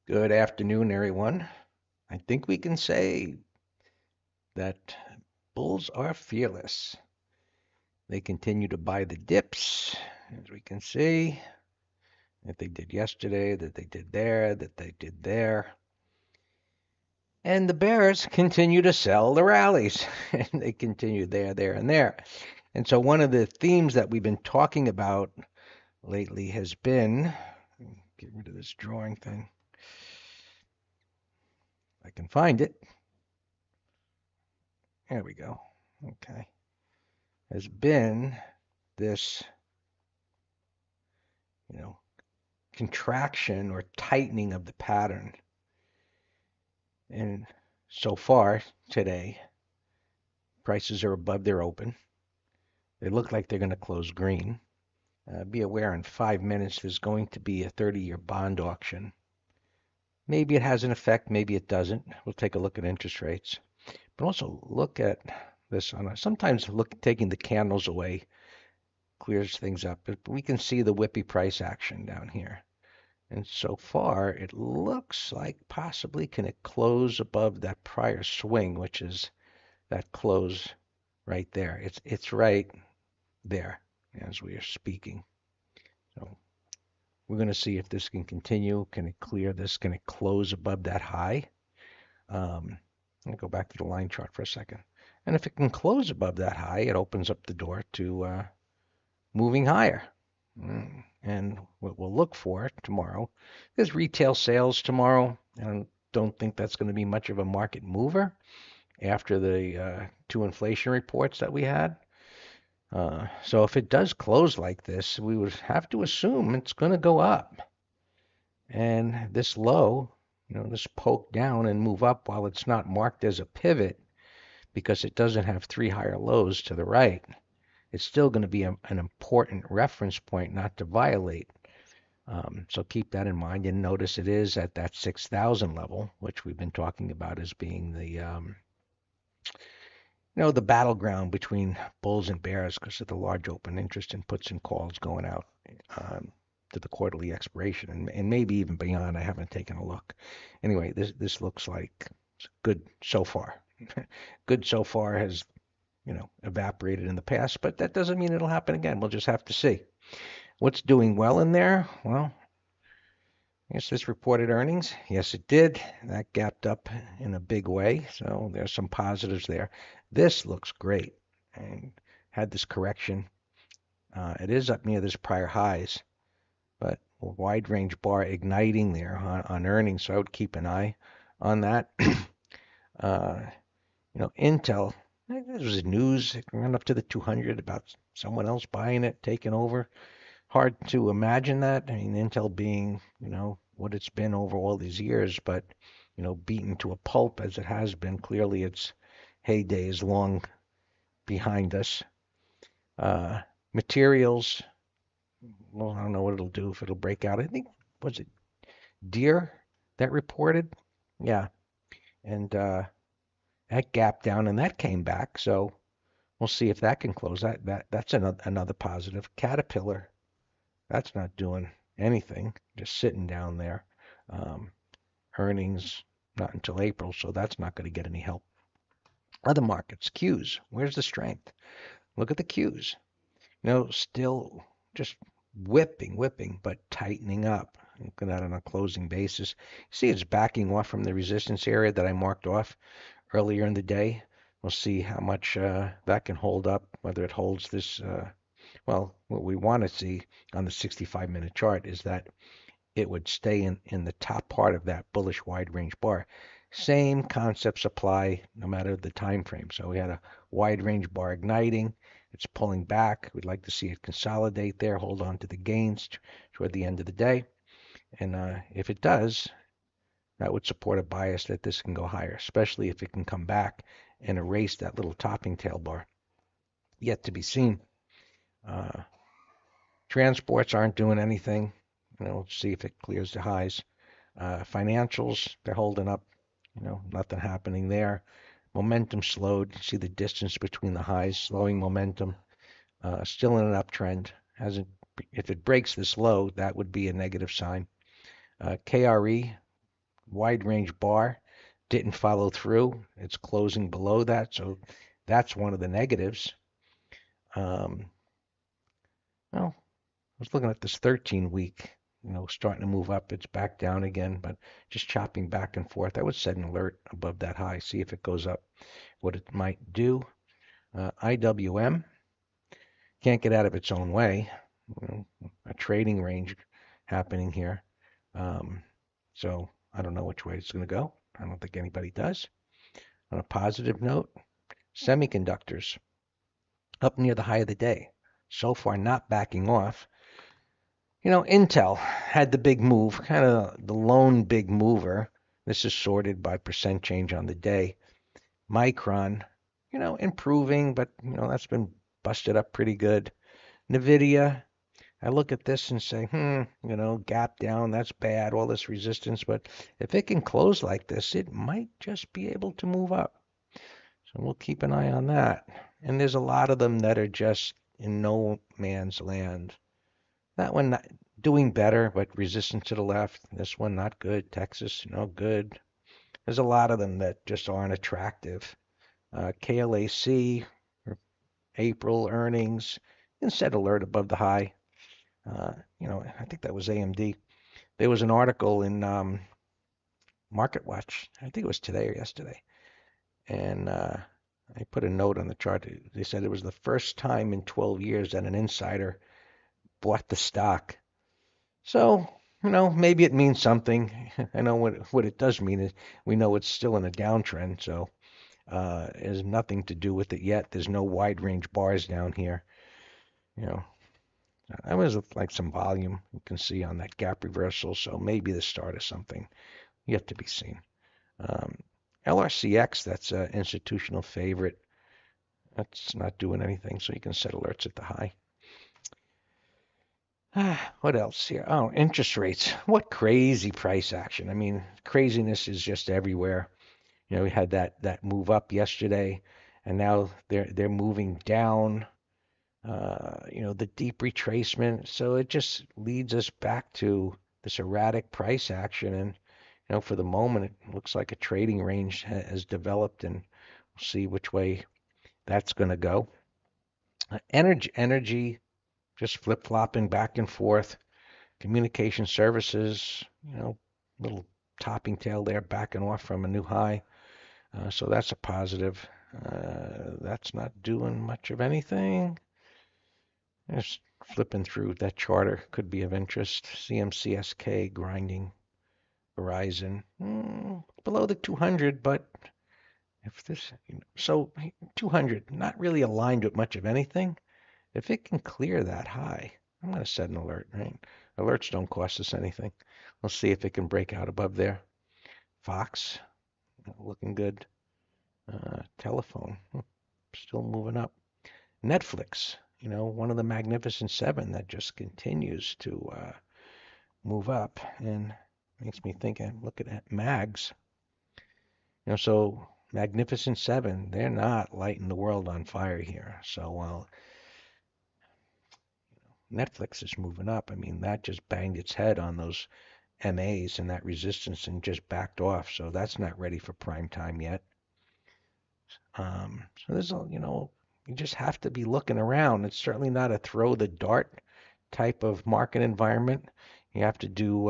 Good afternoon, everyone. I think we can say that bulls are fearless. They continue to buy the dips, as we can see, that they did yesterday, that they did there, that they did there. And the bears continue to sell the rallies, and they continue there, and there. And so one of the themes that we've been talking about lately has been, get rid of this drawing thing, if I can find it. There we go. Okay. Has been this, you know, contraction or tightening of the pattern. And so far today, prices are above their open. They look like they're going to close green. Be aware in 5 minutes there's going to be a 30-year bond auction. Maybe it has an effect, maybe it doesn't. We'll take a look at interest rates. But also look at this on sometimes taking the candles away clears things up. But we can see the whippy price action down here. And so far, it looks like possibly can it close above that prior swing, which is that close right there. It's right there as we are speaking. So we're going to see if this can continue. Can it clear this? Can it close above that high? Let me go back to the line chart for a second. And if it can close above that high, it opens up the door to moving higher. And what we'll look for tomorrow is retail sales tomorrow. I don't think that's going to be much of a market mover after the two inflation reports that we had. So if it does close like this, we would have to assume it's going to go up. And this low, this poke down and move up while it's not marked as a pivot because it doesn't have three higher lows to the right, it's still going to be an important reference point not to violate. So keep that in mind and notice it is at that 6,000 level, which we've been talking about as being the battleground between bulls and bears because of the large open interest in puts and calls going out um, to the quarterly expiration and maybe even beyond. I haven't taken a look. Anyway, this looks like good so far. Good so far has evaporated in the past, but that doesn't mean it'll happen again. We'll just have to see. What's doing well in there? Well, I guess this reported earnings. Yes, it did. That gapped up in a big way. So there's some positives there. This looks great and had this correction. It is up near this prior highs, but a wide range bar igniting there on earnings. So I would keep an eye on that. uh, Intel. There was news it ran up to the 200 about someone else buying it, taking over. Hard to imagine that. I mean, Intel being, what it's been over all these years, but, beaten to a pulp as it has been. Clearly, its heyday is long behind us. Uh, Materials, well, I don't know what it'll do if it'll break out. I think, was it Deere that reported? Yeah. And that gap down and that came back. So we'll see if that can close. That's another positive. Caterpillar, that's not doing anything, just sitting down there. Um, Earnings not until April, so that's not going to get any help. Other markets, Qs, where's the strength? Look at the Qs. Still just whipping, but tightening up. Looking at it on a closing basis. See, it's backing off from the resistance area that I marked off earlier in the day. We'll see how much that can hold up, whether it holds this. Well, what we want to see on the 65-minute chart is that it would stay in the top part of that bullish wide range bar. Same concepts apply no matter the time frame. So we had a wide range bar igniting. It's pulling back. We'd like to see it consolidate there, hold on to the gains toward the end of the day. And if it does, that would support a bias that this can go higher, especially if it can come back and erase that little topping tail bar. Yet to be seen. Uh, Transports aren't doing anything. We'll see if it clears the highs. Financials, they're holding up. Nothing happening there. Momentum slowed. See the distance between the highs, slowing momentum. Still in an uptrend. If it breaks this low, that would be a negative sign. KRE, wide range bar didn't follow through. It's closing below that, so that's one of the negatives. Um, well, I was looking at this 13 week, starting to move up. It's back down again, but just chopping back and forth. I would set an alert above that high, see if it goes up, what it might do. IWM can't get out of its own way. A trading range happening here. Um, so I don't know which way it's going to go. I don't think anybody does. On a positive note, semiconductors up near the high of the day. So far, not backing off. Intel had the big move, kind of the lone big mover. This is sorted by percent change on the day. Micron, improving, but, that's been busted up pretty good. NVIDIA, I look at this and say, gap down, that's bad, all this resistance. But if it can close like this, it might just be able to move up. So we'll keep an eye on that. And there's a lot of them that are just in no man's land. That one not doing better, but resistance to the left. This one not good. Texas, no good. There's a lot of them that just aren't attractive. KLAC, April earnings, and set alert above the high. I think that was AMD. There was an article in Market Watch. I think it was today or yesterday, and I put a note on the chart. They said it was the first time in 12 years that an insider bought the stock. So, maybe it means something. I know what it does mean is we know it's still in a downtrend, so it has nothing to do with it yet. There's no wide range bars down here. You know, that was like some volume you can see on that gap reversal, so maybe the start of something yet to be seen. Um, LRCX, that's an institutional favorite. That's not doing anything, so you can set alerts at the high. What else here? Oh, interest rates. What crazy price action. I mean, craziness is just everywhere. We had that move up yesterday, and now they're moving down. The deep retracement. So it just leads us back to this erratic price action. And, for the moment, it looks like a trading range has developed, and we'll see which way that's going to go. Energy, just flip-flopping back and forth. Communication services, little topping tail there, backing off from a new high. So that's a positive. That's not doing much of anything. Just flipping through that charter could be of interest. CMCSK grinding. Verizon below the 200, but if this, so 200 not really aligned with much of anything. If it can clear that high, I'm going to set an alert, right? Alerts don't cost us anything. We'll see if it can break out above there. Fox, looking good. Telephone, still moving up. Netflix, one of the Magnificent Seven that just continues to move up and makes me think and look at mags. So Magnificent Seven, they're not lighting the world on fire here. So while Netflix is moving up, I mean, that just banged its head on those MAs and that resistance and just backed off. So that's not ready for prime time yet. So there's you just have to be looking around. It's certainly not a throw the dart type of market environment. You have to do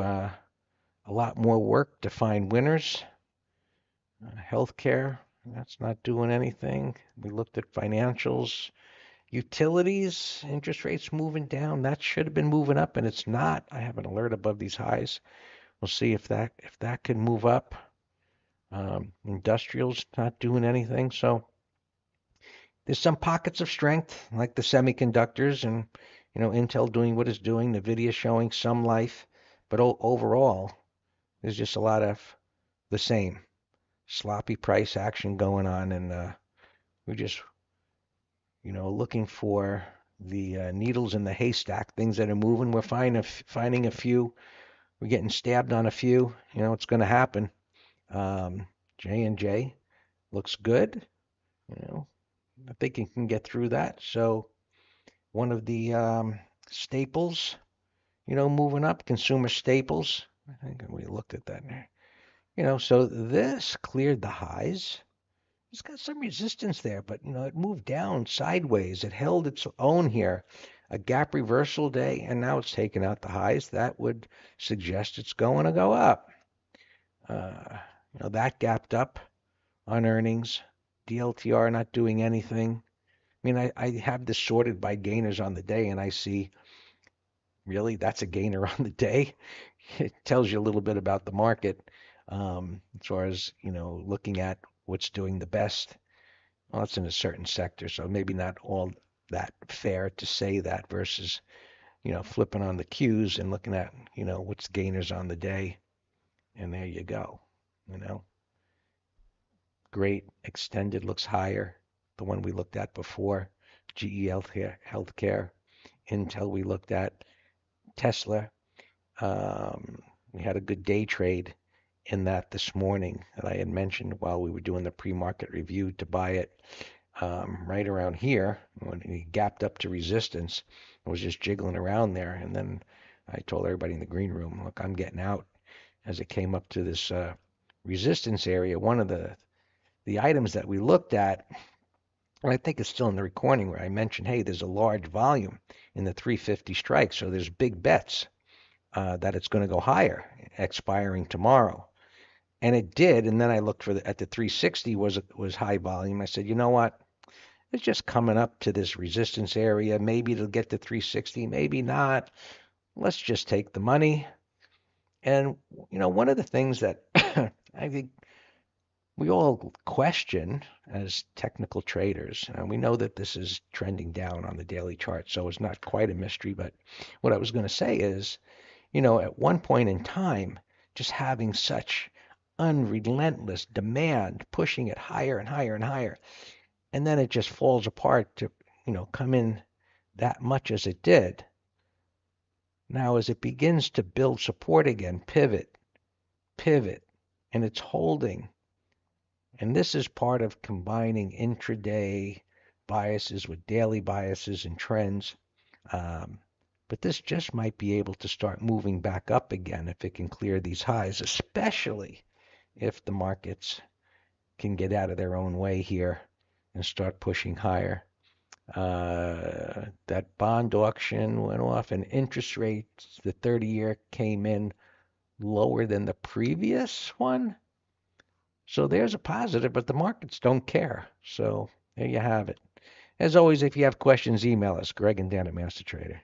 a lot more work to find winners. Healthcare, that's not doing anything. We looked at financials. Utilities, interest rates moving down. That should have been moving up, and it's not. I have an alert above these highs. We'll see if that can move up. Industrials not doing anything. So there's some pockets of strength, like the semiconductors, and Intel doing what it's doing. NVIDIA showing some life, but overall, there's just a lot of the same sloppy price action going on, and we're just looking for the needles in the haystack, things that are moving. We're finding a few. We're getting stabbed on a few. It's going to happen. J&J looks good. I think it can get through that. So one of the staples, moving up, consumer staples. I think we looked at that. So this cleared the highs. It's got some resistance there, but it moved down sideways. It held its own here. A gap reversal day, and now it's taken out the highs. That would suggest it's going to go up. Uh, that gapped up on earnings. DLTR not doing anything. I mean, I have this sorted by gainers on the day, and I see really that's a gainer on the day. It tells you a little bit about the market as far as looking at what's doing the best. Well, it's in a certain sector, so maybe not all that fair to say that versus flipping on the cues and looking at what's gainers on the day, and there you go. You know, Great extended looks higher. The one we looked at before, GE Healthcare, Intel we looked at, Tesla. We had a good day trade in that this morning that I had mentioned while we were doing the pre-market review to buy it right around here when he gapped up to resistance. I was just jiggling around there, and then I told everybody in the green room, look, I'm getting out as it came up to this resistance area. One of the items that we looked at, and I think it's still in the recording where I mentioned, hey, there's a large volume in the 350 strike, so there's big bets that it's going to go higher, expiring tomorrow. And it did. And then I looked at the 360 was high volume. I said, you know what? It's just coming up to this resistance area. Maybe it'll get to 360, maybe not. Let's just take the money. And one of the things that I think we all question as technical traders, and we know that this is trending down on the daily chart, so it's not quite a mystery. But what I was going to say is, at one point in time, just having such unrelentless demand, pushing it higher and higher and higher, and then it just falls apart to, come in that much as it did. Now, as it begins to build support again, pivot, and it's holding. And this is part of combining intraday biases with daily biases and trends. But this just might be able to start moving back up again if it can clear these highs, especially if the markets can get out of their own way here and start pushing higher. That bond auction went off and interest rates, the 30-year came in lower than the previous one. So there's a positive, but the markets don't care. So there you have it. As always, if you have questions, email us, Greg and Dan at Master Trader.